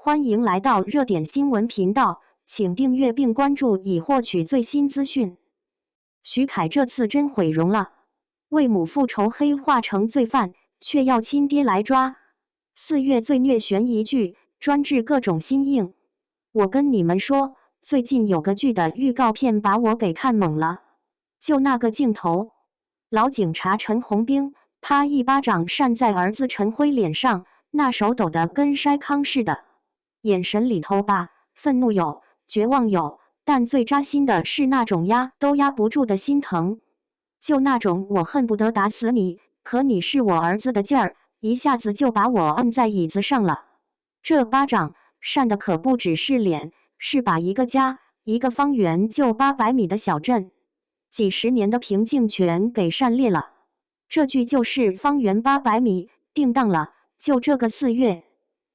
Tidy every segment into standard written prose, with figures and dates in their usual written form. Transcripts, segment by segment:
欢迎来到热点新闻频道，请订阅并关注以获取最新资讯。徐凯这次真毁容了，为母复仇黑化成罪犯，却要亲爹来抓。4月最虐悬疑剧，专治各种心硬。我跟你们说，最近有个剧的预告片把我给看懵了，就那个镜头，老警察陈红兵啪一巴掌扇在儿子陈辉脸上，那手抖得跟筛糠似的。眼神里头吧，愤怒有，绝望有，但最扎心的是那种压都压不住的心疼，就那种我恨不得打死你，可你是我儿子的劲儿，一下子就把我摁在椅子上了。这巴掌扇的可不只是脸，是把一个家，一个方圆就800米的小镇，几十年的平静全给扇裂了。这剧就是方圆800米，定档了，就这个4月。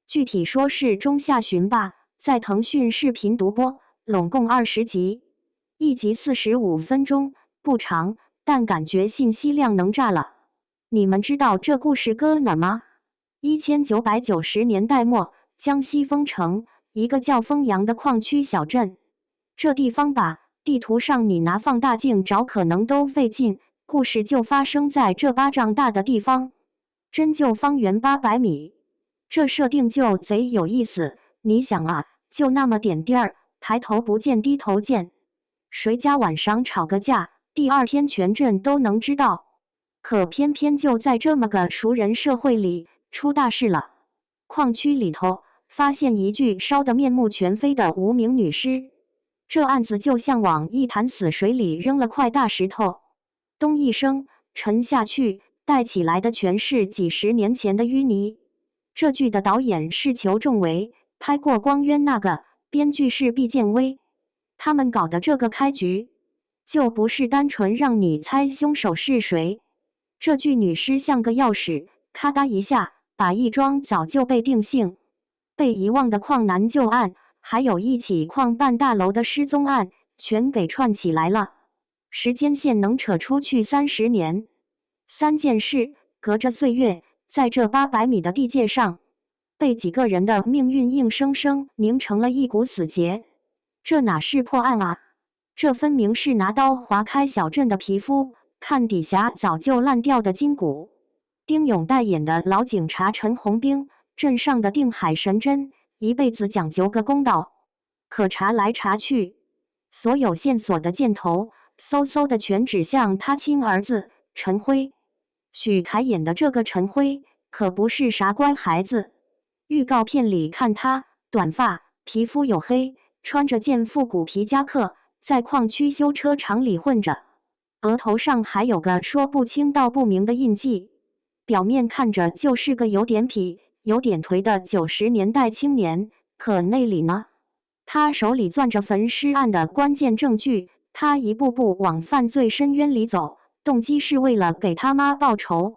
具体说是中下旬吧，在腾讯视频独播，拢共20集，一集45分钟，不长，但感觉信息量能炸了。你们知道这故事搁哪吗？1990年代末，江西丰城一个叫丰阳的矿区小镇。这地方吧，地图上你拿放大镜找可能都费劲，故事就发生在这巴掌大的地方，真就方圆800米。这设定就贼有意思，你想啊，就那么点地儿，抬头不见低头见，谁家晚上吵个架，第2天全镇都能知道。可偏偏就在这么个熟人社会里，出大事了。矿区里头发现一具烧得面目全非的无名女尸，这案子就像往一潭死水里扔了块大石头，咚一声沉下去，带起来的全是几十年前的淤泥。这剧的导演是裘仲维，拍过《光渊》那个，编剧是毕建威。他们搞的这个开局，就不是单纯让你猜凶手是谁。这具女尸像个钥匙，咔嗒一下，把一桩早就被定性、被遗忘的矿难救案，还有一起矿办大楼的失踪案，全给串起来了。时间线能扯出去30年，3件事，隔着岁月。在这800米的地界上，被几个人的命运硬生生拧成了一股死结。这哪是破案啊？这分明是拿刀划开小镇的皮肤，看底下早就烂掉的筋骨。丁勇代演的老警察陈红兵，镇上的定海神针，一辈子讲究个公道。可查来查去，所有线索的箭头，嗖嗖的全指向他亲儿子陈辉。许凯演的这个陈辉可不是啥乖孩子，预告片里看他短发，皮肤黝黑，穿着件复古皮夹克，在矿区修车厂里混着，额头上还有个说不清道不明的印记，表面看着就是个有点痞、有点颓的90年代青年，可内里呢，他手里攥着焚尸案的关键证据，他一步步往犯罪深渊里走，动机是为了给他妈报仇。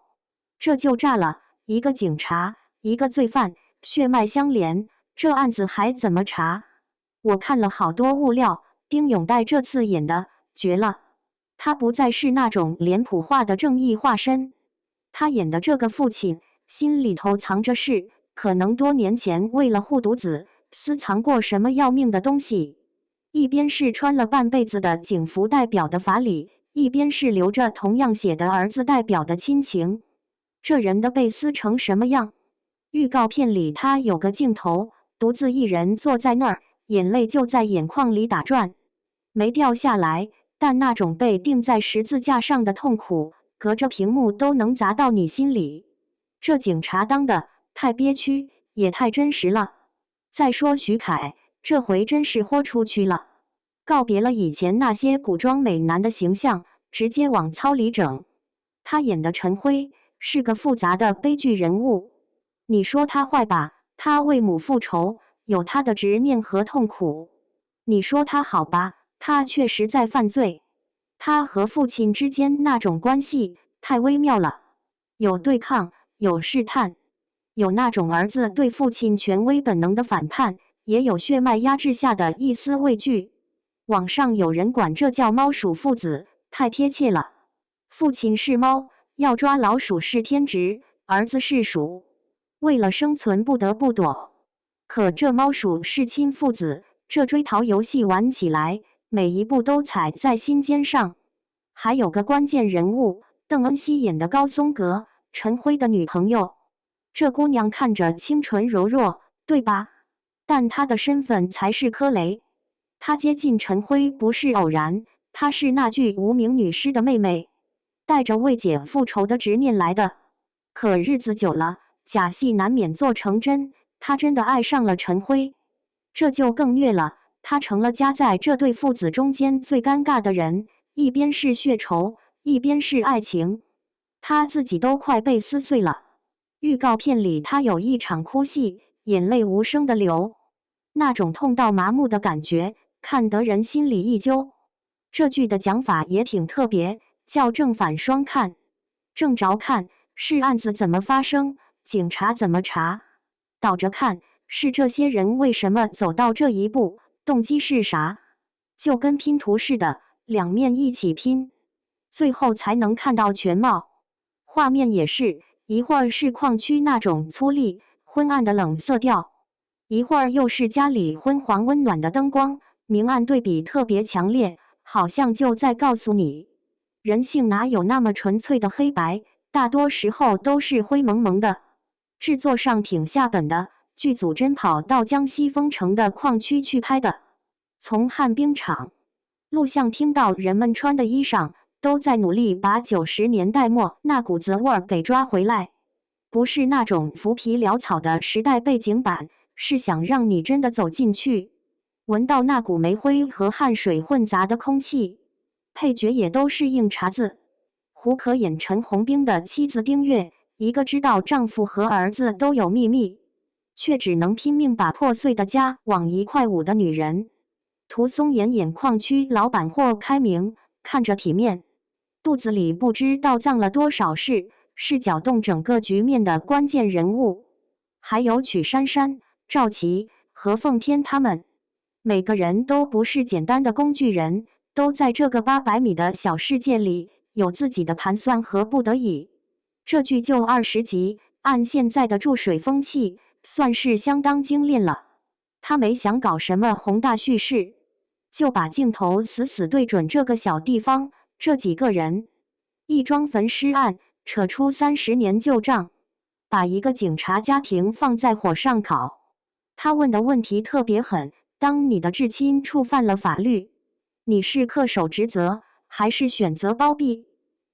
这就炸了，一个警察，一个罪犯，血脉相连，这案子还怎么查？我看了好多物料，丁勇岱这次演的绝了，他不再是那种脸谱化的正义化身，他演的这个父亲心里头藏着事，可能多年前为了护犊子私藏过什么要命的东西，一边是穿了半辈子的警服代表的法理，一边是流着同样血的儿子代表的亲情。这人的被撕成什么样？预告片里他有个镜头，独自一人坐在那儿，眼泪就在眼眶里打转，没掉下来，但那种被钉在十字架上的痛苦，隔着屏幕都能砸到你心里。这警察当的太憋屈，也太真实了。再说徐凯，这回真是豁出去了，告别了以前那些古装美男的形象，直接往糙里整。他演的陈辉是个复杂的悲剧人物，你说他坏吧，他为母复仇，有他的执念和痛苦；你说他好吧，他确实在犯罪。他和父亲之间那种关系太微妙了，有对抗，有试探，有那种儿子对父亲权威本能的反叛，也有血脉压制下的一丝畏惧。网上有人管这叫猫鼠父子，太贴切了。父亲是猫，要抓老鼠是天职，儿子是鼠，为了生存不得不躲。可这猫鼠是亲父子，这追逃游戏玩起来，每一步都踩在心尖上。还有个关键人物，邓恩熙演的高松阁，陈辉的女朋友。这姑娘看着清纯柔弱，对吧？但她的身份才是柯雷。她接近陈辉不是偶然，她是那具无名女尸的妹妹，带着为姐复仇的执念来的。可日子久了，假戏难免做成真，她真的爱上了陈辉，这就更虐了。她成了夹在这对父子中间最尴尬的人，一边是血仇，一边是爱情，她自己都快被撕碎了。预告片里她有一场哭戏，眼泪无声的流，那种痛到麻木的感觉，看得人心里一揪。这剧的讲法也挺特别，叫正反双看。正着看是案子怎么发生，警察怎么查；倒着看是这些人为什么走到这一步，动机是啥。就跟拼图似的，两面一起拼，最后才能看到全貌。画面也是，一会儿是矿区那种粗粝昏暗的冷色调，一会儿又是家里昏黄温暖的灯光，明暗对比特别强烈，好像就在告诉你，人性哪有那么纯粹的黑白，大多时候都是灰蒙蒙的。制作上挺下本的，剧组真跑到江西丰城的矿区去拍的，从旱冰场、录像厅到人们穿的衣裳，都在努力把90年代末那股子味儿给抓回来。不是那种浮皮潦草的时代背景版，是想让你真的走进去，闻到那股煤灰和汗水混杂的空气。配角也都是硬茬子。胡可演陈红兵的妻子丁月，一个知道丈夫和儿子都有秘密，却只能拼命把破碎的家往一块捂的女人。涂松妍演矿区老板霍开明，看着体面，肚子里不知道藏了多少事，是搅动整个局面的关键人物。还有曲珊珊、赵琦和奉天他们，每个人都不是简单的工具人，都在这个800米的小世界里有自己的盘算和不得已。这剧就20集，按现在的注水风气，算是相当精炼了。他没想搞什么宏大叙事，就把镜头死死对准这个小地方，这几个人。一桩焚尸案，扯出30年旧账，把一个警察家庭放在火上烤。他问的问题特别狠，当你的至亲触犯了法律，你是恪守职责，还是选择包庇？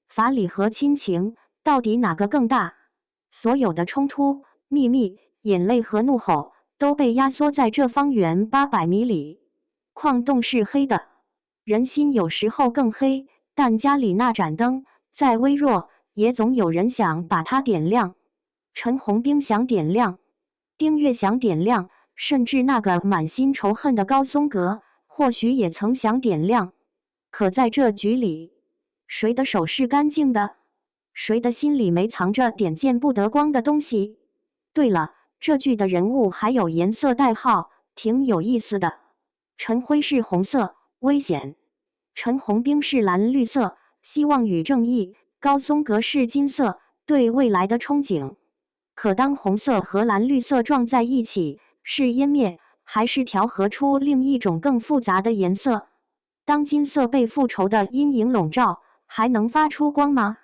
法理和亲情，到底哪个更大？所有的冲突、秘密、眼泪和怒吼，都被压缩在这方圆800米里。矿洞是黑的，人心有时候更黑，但家里那盏灯，再微弱，也总有人想把它点亮。陈红兵想点亮，丁月想点亮，甚至那个满心仇恨的高松阁，或许也曾想点亮。可在这局里，谁的手是干净的？谁的心里没藏着点见不得光的东西？对了，这剧的人物还有颜色代号，挺有意思的。陈辉是红色，危险；陈红兵是蓝绿色，希望与正义；高松阁是金色，对未来的憧憬。可当红色和蓝绿色撞在一起，是湮灭，还是调和出另一种更复杂的颜色？当金色被复仇的阴影笼罩，还能发出光吗？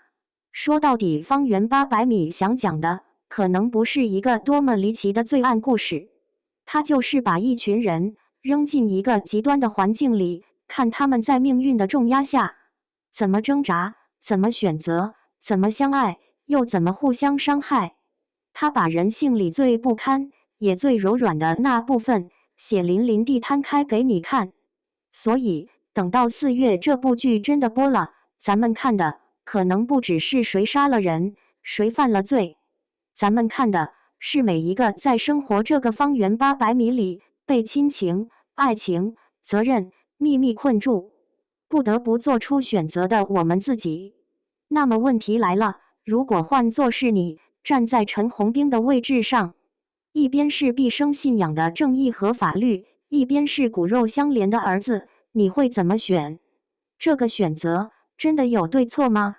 说到底，方圆800米想讲的，可能不是一个多么离奇的罪案故事，它就是把一群人扔进一个极端的环境里，看他们在命运的重压下，怎么挣扎，怎么选择，怎么相爱，又怎么互相伤害。他把人性里最不堪，也最柔软的那部分，血淋淋地摊开给你看。所以，等到4月这部剧真的播了，咱们看的可能不只是谁杀了人，谁犯了罪，咱们看的是每一个在生活这个方圆800米里被亲情、爱情、责任、秘密困住，不得不做出选择的我们自己。那么问题来了，如果换作是你，站在陈红兵的位置上，一边是毕生信仰的正义和法律，一边是骨肉相连的儿子，你会怎么选？这个选择真的有对错吗？